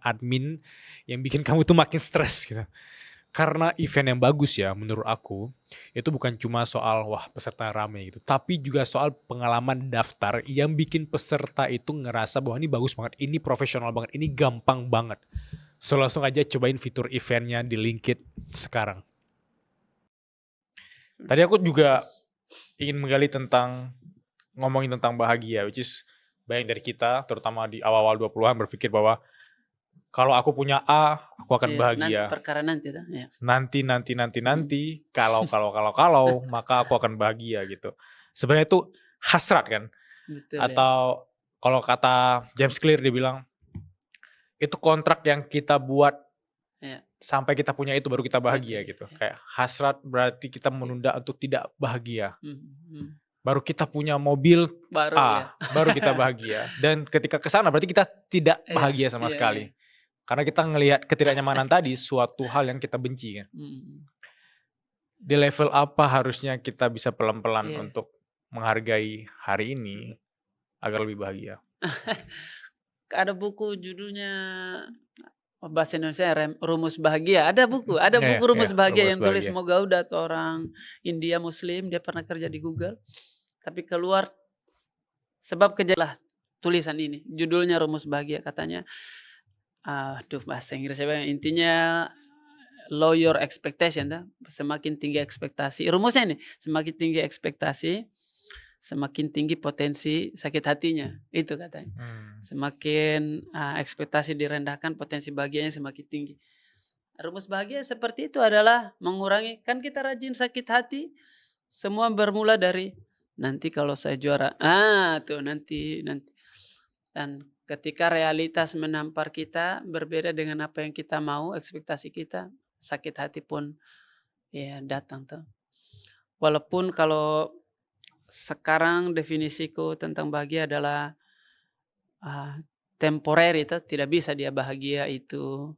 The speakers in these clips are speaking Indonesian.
admin yang bikin kamu tuh makin stres gitu. Karena event yang bagus ya menurut aku, itu bukan cuma soal wah peserta rame gitu, tapi juga soal pengalaman daftar yang bikin peserta itu ngerasa bahwa ini bagus banget, ini profesional banget, ini gampang banget. So langsung aja cobain fitur eventnya di Linkit sekarang. Tadi aku juga ingin menggali ngomongin tentang bahagia, which is banyak dari kita, terutama di awal-awal 20-an berpikir bahwa kalau aku punya A, aku akan Nanti bahagia. perkara nanti tuh. Ya. Nanti, kalau, maka aku akan bahagia gitu. Sebenarnya itu hasrat kan? Betul, Atau kalau kata James Clear dia bilang, itu kontrak yang kita buat sampai kita punya itu baru kita bahagia gitu. Kayak hasrat berarti kita menunda untuk tidak bahagia. Baru kita punya mobil baru kita bahagia. Dan ketika kesana berarti kita tidak bahagia sama sekali. Karena kita ngelihat ketidaknyamanan tadi suatu hal yang kita benci kan. Di level apa harusnya kita bisa pelan-pelan untuk menghargai hari ini agar lebih bahagia? Ada buku judulnya bahasa Indonesia Rumus Bahagia. Ada buku Rumus Bahagia yang tulis Mogaudat, orang India Muslim, dia pernah kerja di Google. Tapi keluar sebab kejadian tulisan ini. Judulnya Rumus Bahagia, katanya bahasa Inggris saya intinya low your expectation, semakin tinggi ekspektasi. Rumusnya ini, semakin tinggi ekspektasi, semakin tinggi potensi sakit hatinya. Itu katanya. Semakin ekspektasi direndahkan, potensi bahagianya semakin tinggi. Rumus bahagia seperti itu adalah mengurangi, kan kita rajin sakit hati, semua bermula dari nanti kalau saya juara. Nanti. Dan ketika realitas menampar kita berbeda dengan apa yang kita mau, ekspektasi kita, sakit hati pun datang tuh. Walaupun kalau sekarang definisiku tentang bahagia adalah temporer, itu tidak bisa dia bahagia itu.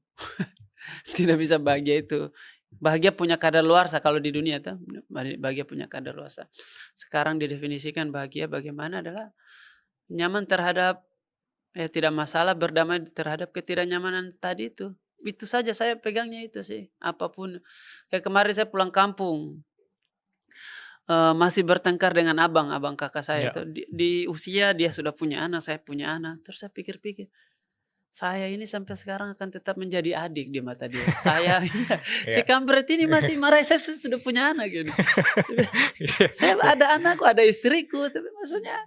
Tidak bisa bahagia itu. Bahagia punya kadaluarsa kalau di dunia tuh. Bahagia punya kadaluarsa. Sekarang didefinisikan bahagia bagaimana adalah nyaman terhadap tidak masalah, berdamai terhadap ketidaknyamanan tadi itu. Itu saja saya pegangnya itu sih. Apapun. Kayak kemarin saya pulang kampung. Masih bertengkar dengan abang kakak saya itu. Di usia dia sudah punya anak, saya punya anak. Terus saya pikir-pikir, saya ini sampai sekarang akan tetap menjadi adik di mata dia. Saya si kampret ini masih marah, saya sudah punya anak gitu. Saya ada anakku, ada istriku, tapi maksudnya